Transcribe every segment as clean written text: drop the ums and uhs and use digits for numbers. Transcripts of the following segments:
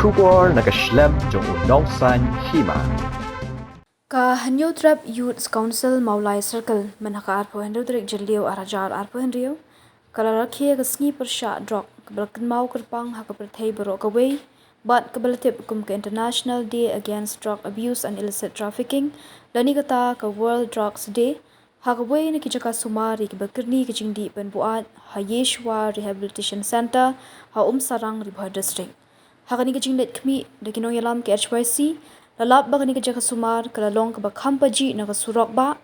Shubor nakaslem jong unong san hima. Ka Hanyo Trap Youth Council Maulai Circle manaka arpo Henry Direk Jelio Arajar arpo Henrio kala rakhe ka sngi persha drop kabalakan mau kerpang haka perthai borok away but kabalatip kum ka International Day Against Drug Abuse and Illicit Trafficking lani kata ka World Drugs Day haka way ni kijaka sumari kibakirni kijingdi penbuat Hayeshwa Rehabilitation Center ha Sarang Ribha District haka ni kijingdet kmi dakinong yalam ke HYC lalap ba kani kajaka sumar kalalong kabakam paji na kasurok ba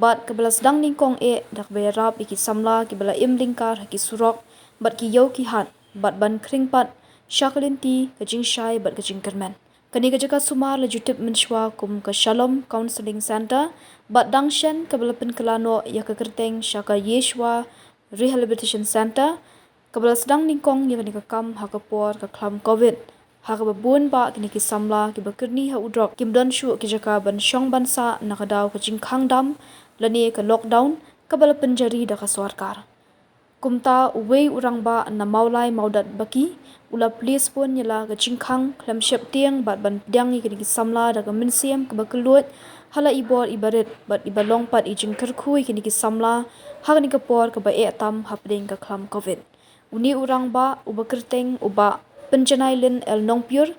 bat kabala sedang ningkong dak bayarap iki samla kibala lingkar ki surok bat ki yau ki hat bat ban kring pat shakalinti kajing shai bat kajing kermen kani kajaka sumar la jutip menshwa kum ka Shalom Counseling Center bat dangshan kabala penkelano ya ka kerteng shaka Yeshwa Rehabilitation Center kabala sedang ningkong ya kani ka kam hakapor ka klam covid haka babun ba kini ki samla ki bakirni ha udrok kim don shu ki jaka ban shong bansa nakadaw ka jingkhang dam lani ka lockdown kabala penjari da ka sarkar kumta uwei urang ba na maulai maudat baki ula police pun yala ka jingkhang klam shep tiang bat ban pedang ki samla da ka minsiam ka bakelut hala ibor ibarit bat ibalong pat i jingkar khui kini ki samla haka ni ka por ka ba tam hapding ka klam covid uni urang ba ubakerteng uba Penjanailin El Nongpur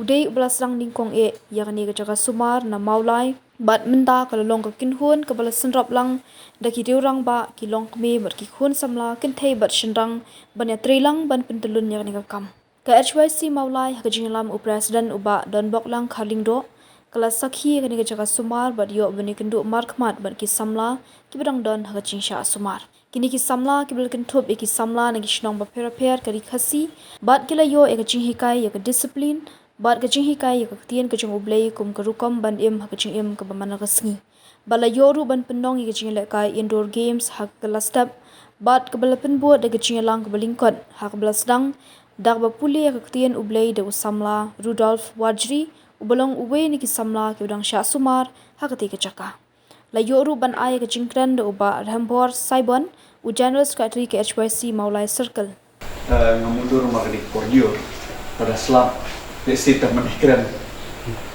udai belasrang ningkong yakni ka jaga sumar na maulai bat menda kalalong ka kinhun ka bala senrap lang daki diurang ba kilong kme bat ki khun samla kinthei bat shinrang banya trilang ban pentelun yakni ka kam ka HYC maulai ka jinglam president uba donbok lang khalingdo kala sakhi yakni ka jaga sumar bat yo bani kendu markmat bat ki samla ki bedang don ha chingsha sumar kini ki samla ki belkan thup ki samla nagi shnong ba per kari khasi bat kila yo ek ching hikai ek discipline bat ka ching hikai ek tien ka chung ublei kum ka rukom ban im ha ka ching im ka bamana ka sngi bala yoru ban penong ki ching le kai indoor games ha ka lastap bat ka bala penbo de ka ching lang ka balingkot ha ka blasdang dak ba puli ek tien ublei de samla Rudolf Wajri ubalong uwe ni ki samla ki udang sha sumar ha ka te ka chaka la yoru ban ay ka chingkran de uba Rambor Saibon u General Secretary ke HYC Maulai Circle ngamundur magani kordior pada slap de sita manikran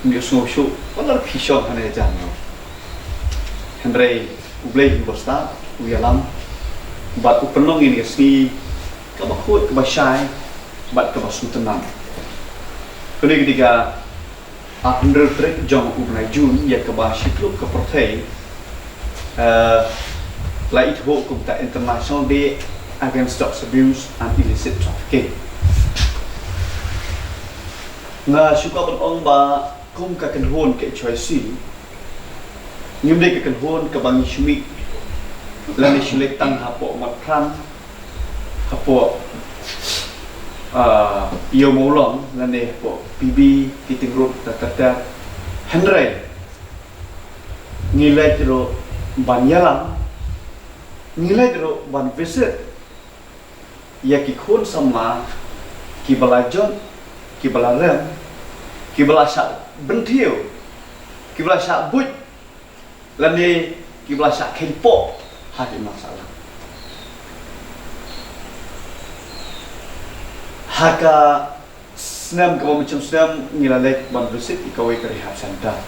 ni snowshow wala pishon hane janno Henry ublei bosta u yalam bat u penong ini sni ka bakut ka basai bat ka basutenan kali ketiga under trek jong u na jun ya ka bashiklu ka prothei like hukum ta International Day Against Drug Abuse and Illicit Trafficking. Nga suka ong ba kum ka kanhon ke HYC ngimde ka kanhon ka bangi shumi lani shulik tang hapo matran hapo iyo molong lani hapo PB kiting road tatata Henry ngilai tiro banyalang nilai dero ban visit ya ki khun samla ki balajon ki balarem ki balasa bentiu ki balasa buj lani ki balasa kempo hadi masalah haka senam ka macam senam ngilalek ban visit ikawai ka rehab center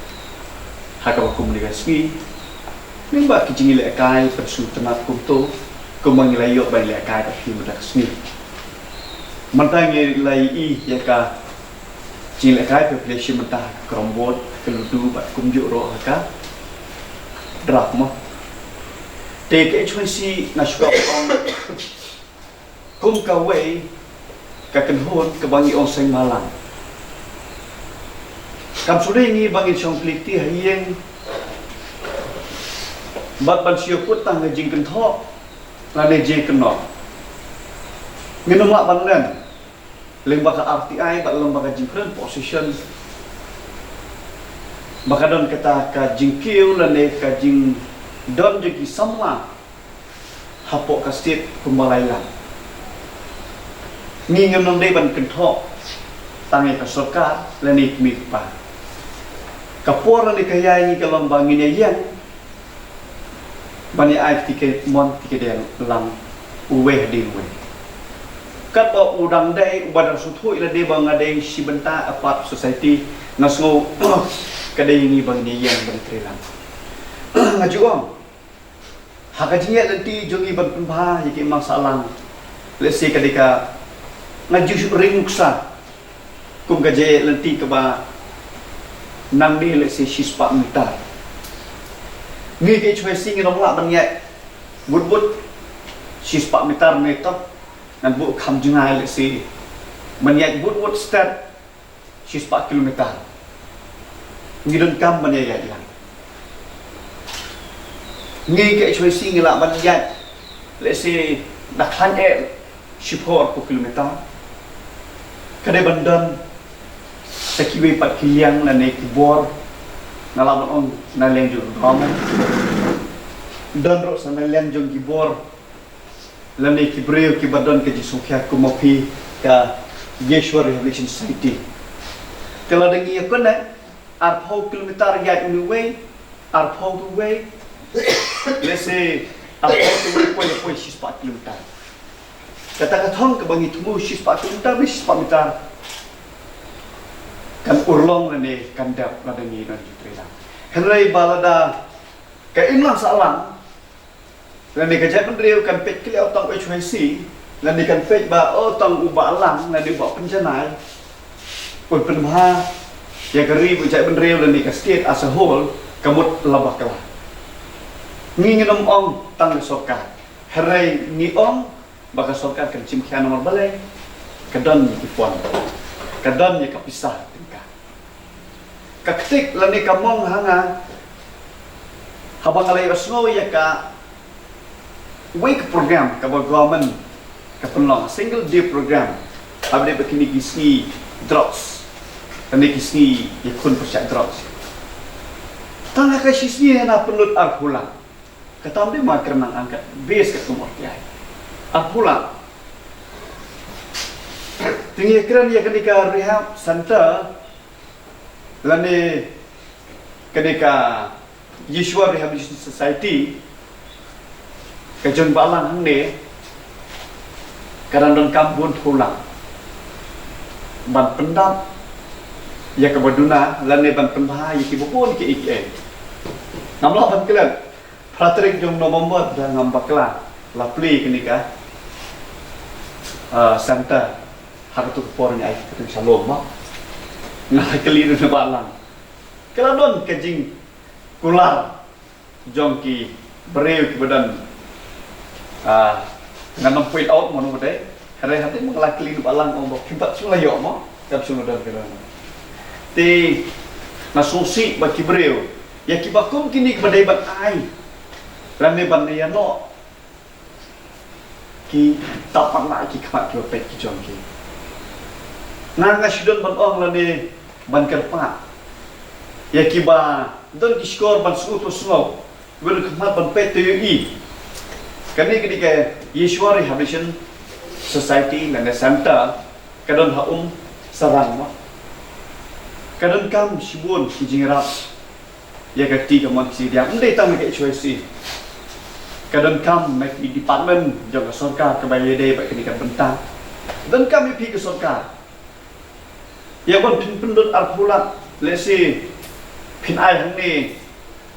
haka ba komunikasi nimba kijing ile kai persu tenat kumto kumang ilayo ban ile kai hi mudak sni mantang ilai I ya ka jing ile kai population mentah krombot keludu bat kumjuk ro ka drap mo te ke HYC nasuka ong kum ka wei ka kenhon ke bangi ong seng malang kam sudah ini bangi song pliti hayeng bat ban siyo put tang jing kan tho la ne je kan no minum ban len lembaga RTI bat lembaga jingkren position maka don kata ka jingkiu la ne ka jing don je ki samla hapo ka state kumbalailan ni ngam dei ban kan tho tang ka sarkar la ne mi pa kapor la ne kaya ni ka lembaga ni yang bani ai tike mon tike den lang uwe din we kat ba udang dai ubadang suthu ila de bang adeng sibenta apart society nasngo kadai ni bang ni yang bertrilang ngajuang hakajinya nanti jongi bang pembah yaki mang salang lesi kadika ngaju ringuksa kum gaje nanti ke ba nang ni lesi sispa mitar ni ke chwe sing rong la bang yai but sispa mitar metok nan bu kham jungai lesi menyai but start sispa kilometer ngidon kam menyai yang nghi cái chuối xi nghi lạ ban nhạy lệ xì đặt khăn em support của kilometer cái đây ban đơn sẽ khi về bắt khi yang là này cái bor là làm ông là lên dùng không đơn rồi sẽ lên dùng cái bor là này cái breu cái ban đơn cái gì số khác của một phi cả Yeshua Rehabilitation Society cái là đừng nghe con đấy arpau kilometer nhạy unu way arpau tu way let's say apa tu boleh sispa kilometer kata-kata ke bagi tumu sispa kilometer bis sispa meter kan urlong ni kan dap lada ni dan jutrila henry balada ka imlang salang lan ni kajat pendriu kan pet kili otang HYC lan ni kan pet ba otang ubalang lan ni bawa penjanai pun penha ya kari bujai pendriu lan ni ka state as a whole kamut labak kalah ngi nom ong tang sokat herai ni ong baka sokat kan chim khian nomor balai kadon ni kipon kadon ni kapisah tingka kaktik lani kamong hanga habang alai osno ya ka week program ka government ka penlong single day program abde bekini gisni drops tani gisni yakun persyak drops tanga ka sisni na pelut arhulang katam dia mak renang angkat base kat umur dia pula tinggi keren ya ketika rehab center lani ketika Yeshua Rehabilitation Society kajon balang hang ne kadang don kampun pulang ban pendap ya kebaduna lani ban penbah ya kibupun ke IKN namlah ban kelen Patrick jong November dah ngambaklah lapli kenika center hak tu por ni ai tu salom ma ngai kali tu balang kalau don kejing kular jong ki breu ki badan dengan point out mon modai hari hati mengelak kali tu balang ombok kibat sula yo ma kap sula dan kala ti nasusi baki breu ya kibakum kini badai bat ai Lani bandai no ki tapak nak ki kamat ki pet ki jong ki nanga sidon ban ong lani ban kerpa ya ki ba don ki skor ban su to snow wil kamat ban pet tu i kani kini ke Yeshua Rehabilitation Society lani center kadon ha sarang ma kadon kam sibun ki jingrap ya ka ti ka mon si dia ndai tam ke choice kadang kam make di department jaga sorka kebaya day bak kenikan bentang dan kami pergi ke sorka ya bon pendut arpulat lesi pin ai hang ni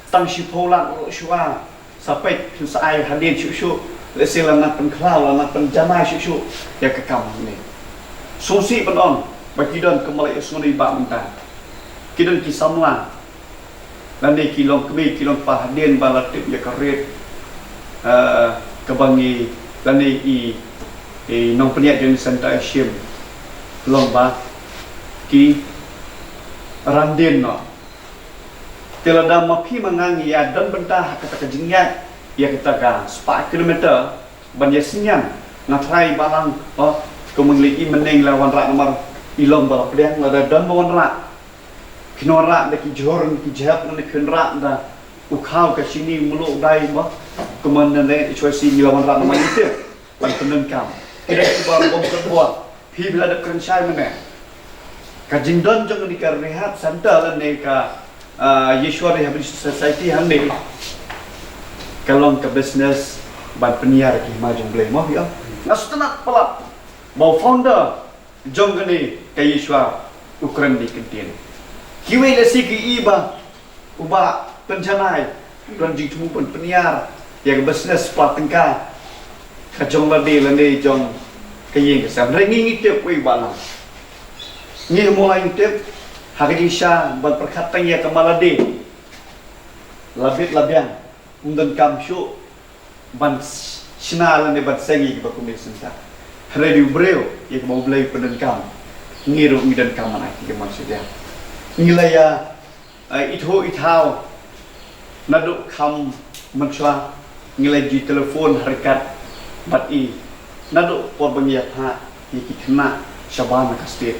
tang si polat shua sampai pin sai hadin shu lesi lanat pen klau lanat pen jamai shu ya ke kam ni susi penon bagi don kemalai usuni ba mentang kidon ki samla lande kilong kebe kilong pahadin balatip ya karet kebangi lani i nong peniat jenis center Asia lomba ki randin no telada mapi mangangi ya dan bentah kata kejingat ya kita ka 4 kilometer banya sinyan ngatrai balang kemengli meneng lawan rak nomor ilom balap pedang lada dan bawan rak kinora de ki jorn ki jap ne kinra da ukau ke sini mulu dai ba kemudian le choisi lawan rak nomor itu ban penengkam tidak sebar bom kedua pi bila ada kerensai mana kajindon jong di rehab center ne ka Yeshua Rehabilitation Society hang ni kalong ke business ban peniar ki majung boleh mau ya nastana pelap Bau founder jong gani kayishwa Ukraine di kentien. Kiwe lesi ki iba uba pencanai dan jitumu pun peniar yang business patengka kajong lade jong kayeng kesam rengi ngitep we balang. Ngi mulai ngitep hagisha ban perkatan ya kemalade labit labian undan kamshu ban sinala ne ban sengi ba kumil senta. Hari breu yang mau beli pendenkam ngiru midan kaman aki ke maksudnya ngilaya itho ithau naduk kam manswa ngilai di telefon harikat bati naduk por bangiat ha iki kena syabana kastet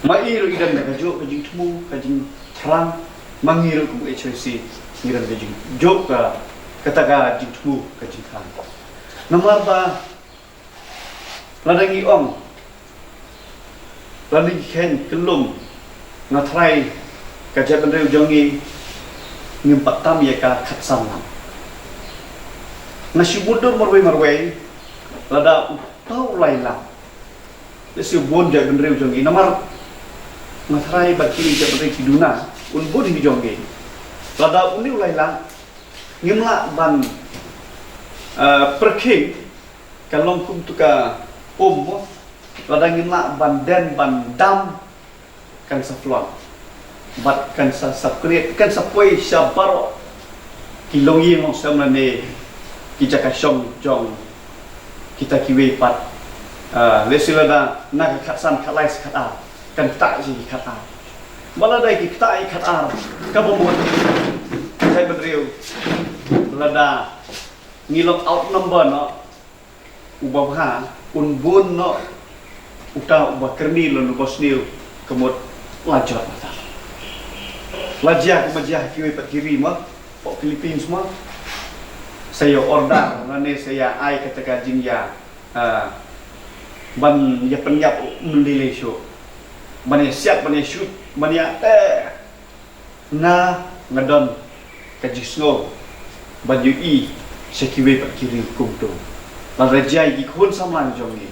mairu idan kaju kajing temu kajing terang mangiru ku HSC ngiran kajing jok kataga jing temu kajing kan nomor ba ladangi ong ladangi ken kelum ngatrai kajak bendeu jongi ngimpat tam ya ka khatsanam nasi budur marwai lada tau laila lesi bon jak bendeu jongi namar ngatrai baki jak bendeu kiduna un bod hi jongi lada uni laila ngimla ban perking kalong kum tuka ladang imla banden bandam kan saflon bat kan sapkret kan sapoi sabaro kilongi mong samane kijaka shong jong kita kiwe pat lesilada nak khatsan khalai khata kan ta ji khata malada ki khata khata kabomot sai bedriu lada ngilok out number no ubah unbun no uta ubah kerni lo bosniu kemot lajat mata lajah kemajah kiwe pat kiri mah pok Philippines mah saya order nane saya ai kata kajing ya ban ya penyap melile show ban ya siap ban ya shoot ban ya na ngadon kajisno ban yu i sekiwe pat kiri kumto la rajai ki khun samlang jongi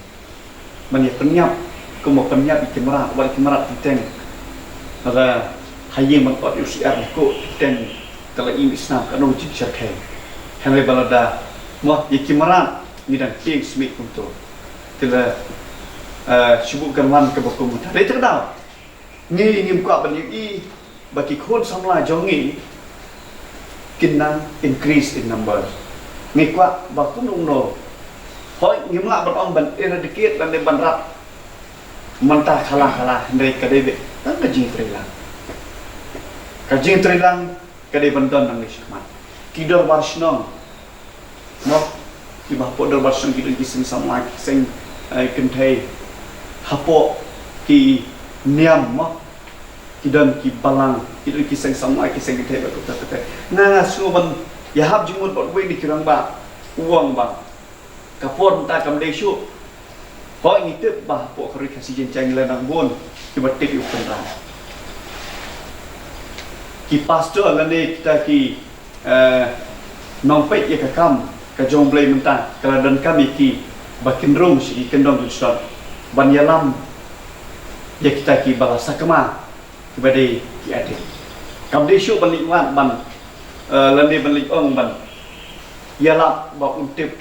man ya penyap kumo penyap ikimra wal ikimra titen ada haye man ot UCR ko ten kala im Islam kanu jik syarkai hanre balada mo ikimra ni dan king smith kunto tila sibukkan wan ke bokum tadi terdau ni ngim ko ban i baki khun samla jongi kinang increase in numbers ni kwa bakunung no hoi ngimla berong ban eradicate dan ban rap mentah kalah dari kadebe dan kajing trilang kadebe banton nang nismat kidor barsnong mo ibah podor barsnong kidor kising sama kising kentai hapo ki niam mo kidon ki balang kidor kising sama kising kentai bakut nga suban yahab jumut bot we dikirang ba uang bang kapon ta kam desu ho ngitep bah po khori kasi jencang lanang bon ki batik yu penra ki pastor lane kita ki nompet ya kakam ka jomblay mentah kaladan kami ki bakin rum si kendong ustad ban yalam ya kita ki balasa kema kibade ki ade kam desu balikwan ban lane balik ong ban yalap ba untip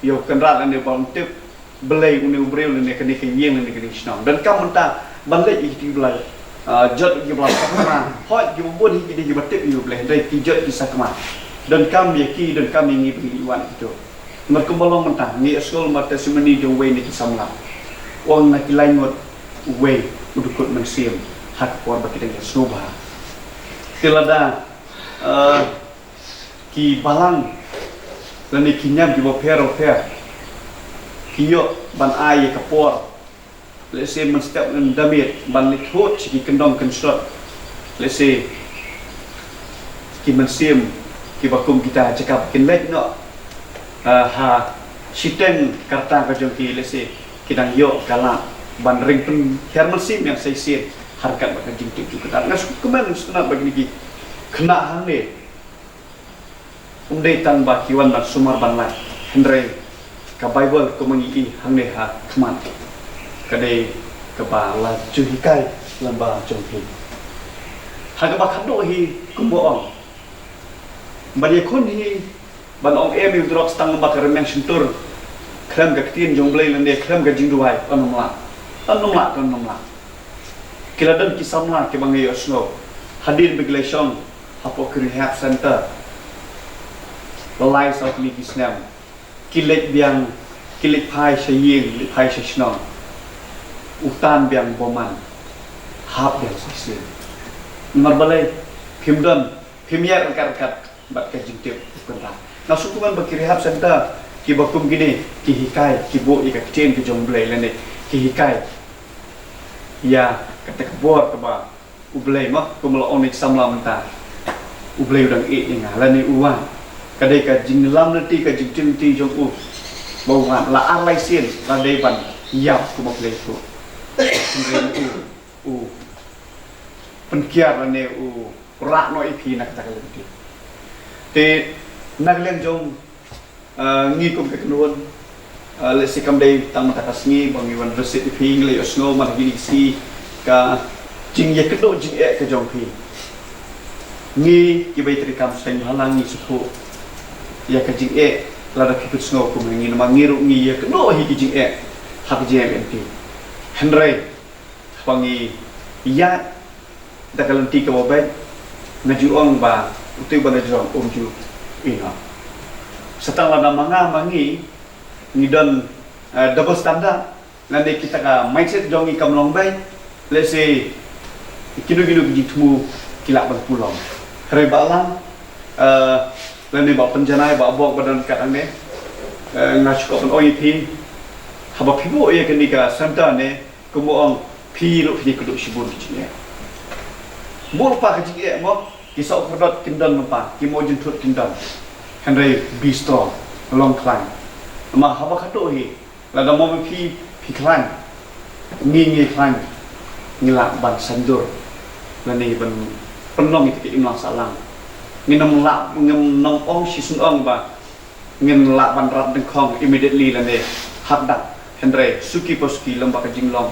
yo kenrat ane bang tip belai uni ubreu ane kene kenyeng ane kene snam dan kam mentah bandai iki belai jot gi belai sakma hot gi bun hi di batip yu belai dai ki jot gi sakma dan kam yaki dan kam ngi pengiwan itu mereka bolong mentah ni asul mata semeni jong we ni kisamla wong nak lain ngot we udukut mensim hak por baki dengan snoba tilada ki balang lani kinyam di bawah per kiyo ban ai kapor lese men step dan damit ban likhot ki kendong construct lese ki mensim ki bakum kita cakap kinlek no ha siteng karta ka jongki lese kidang yo kala ban ring pun herman sim yang saya sir harkat baka jingtik juga ngas kemen sunat bagi ni kena hane undai tan ba kiwan ban sumar ban lai hendrai ka Bible ko mangi hangne ha khman kadai ka ba la chu hi kai lamba chong hi ha ka ba khado hi kumbo ong bani khon hi ban ong em yu drop stang ba ka remeng suntur kram ga tin jong blai lande kram ga jing duai anom la kiladan ki samla ke bangai osno hadir beglation hapo rehab center the lives of Liki Snam kilet biang kilet pai saying kilet pai sesno utan biang boman hap biang sisi marbalai phimdan phimyar kat bat ka jingtep kunta na sukuman bakir rehab center ki bakum gini ki hikai ki bo ika chen ki jomblai lene ki hikai ya kata kebor ke ba ublai mah kumala onik samla menta ublai udang inga lani uwan kadai ka jing lam nanti ka jing ti jong u bawan la alai sien la dei ban yap kuma play tu u penkiar lane u rak no ipi nak tak lagi te nak leng jong ngi kum ke kenuan lesi kam dei tang mata kasngi bang iwan resit ipi ngle osno mar gini si ka jing ye kedo jing e ke jong pi ngi ki bai tri kam seng halangi suku ya ka jing e la da ki sno ku ngi na mangiru ngi ye kedo hi ki jing e hak jmnp henry bangi ya da kalanti ka bobai ngaju ong ba utu ba najong ju ina setang la manga mangi ngidon double standard nanti kita ka mindset jongi kam long bai let's say kilo-kilo gitmu kilak bang pulang hari balang lalu bawa penjanai bawa bok badan kat ane ngacuk pen OIP haba pibo ya kenika santa ne kemuang pi lo pi keduk sibun kiciknya mur pa kiciknya mo kisau kedot kindan apa kimo jentut kindan Henry be strong long climb ma haba kaduk hi lada mo pi climb ngi climb ngilak ban sandur lani ban penong itu imlang salang nginam lak nginam ong sisun ong ba ngin lak ban rat dengkong immediately lani haddak Henry suki poski lembak ke jinglong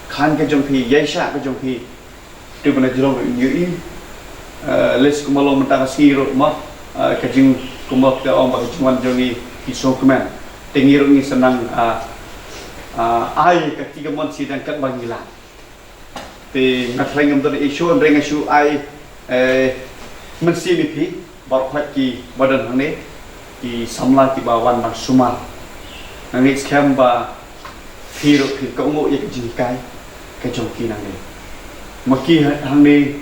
khan ke jongpi yaisha ke jongpi tu bana jong yu les kumalong mentang siro ma ke jing kumak te ong ba jingwan jongi iso kemen tengiru ni senang ai ke tiga mon sidang kat bangila thì ngặt rèn ngầm tôi isu rèn isu ai mình xin đi phi bảo khoát kỳ badan hàng này kỳ samla kỳ bawan bằng sumar hàng này xem và phi rồi thì cậu ngộ cái gì cái trong kỳ này mà kỳ hàng này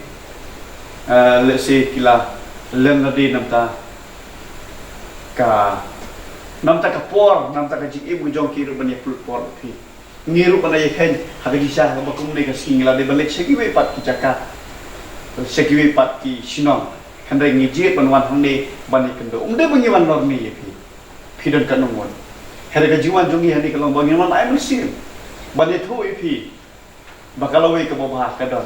lệ xe kỳ là lên ra đi nằm ta cả por nam ta cái gì ibu trong kỳ rồi bên nhật por phi ngiru pada yakin hagisha ba komunikasi ngila de balik sekiwe pat ki jaka sekiwe pat ki sinong handai ngije panwan hangne bani kendo umde bangiwan normi yapi pidon kanongwon hera ga jiwan jongi hani kalong bangiwan ai musim bani thu ipi bakalawe ke bawah kadon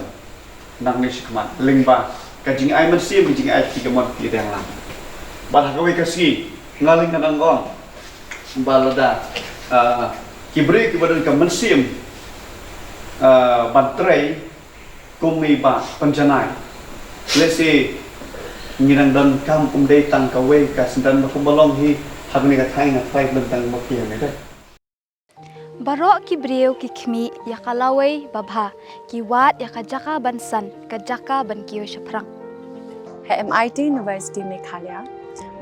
nang ni sikman lingba ka jing ai musim jing ai ki gamon ki yang lang ban hakawe kasi ngaling kanang on balada kibri kepada kemensim bantrai kumi ba penjanai let's say ngirang dan kam umdei tang kawe ka sendan ba kubalong hi hagni ka thai na thai bentang makia ne dai Barok ki breu ki khmi ya kalawai babha ki wat ya kajaka bansan kajaka ban kiyo shaprang MIT University Meghalaya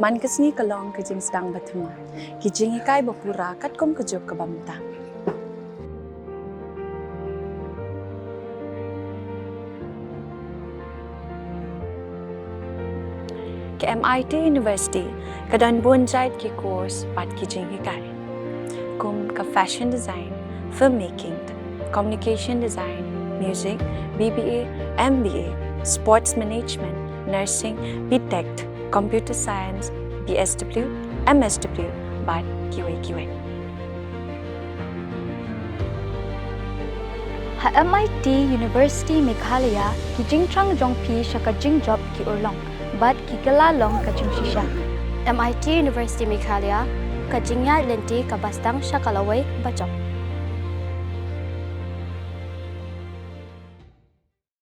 man kasni kalong ke jing stang bathuma ki jing kai bapura kat kom kejok ke bamta ke MIT University kadan bonjait ki course pat ki jing kai kum ka fashion design filmmaking communication design music BBA MBA sports management nursing BTech computer science, BSW, MSW, but QA. Ha MIT University Meghalaya ki jingchang jongpi shaka jingjop ki urlong but ki galalong ka shisha. MIT University Meghalaya kajingya lenti kabastang syakalaway bacok.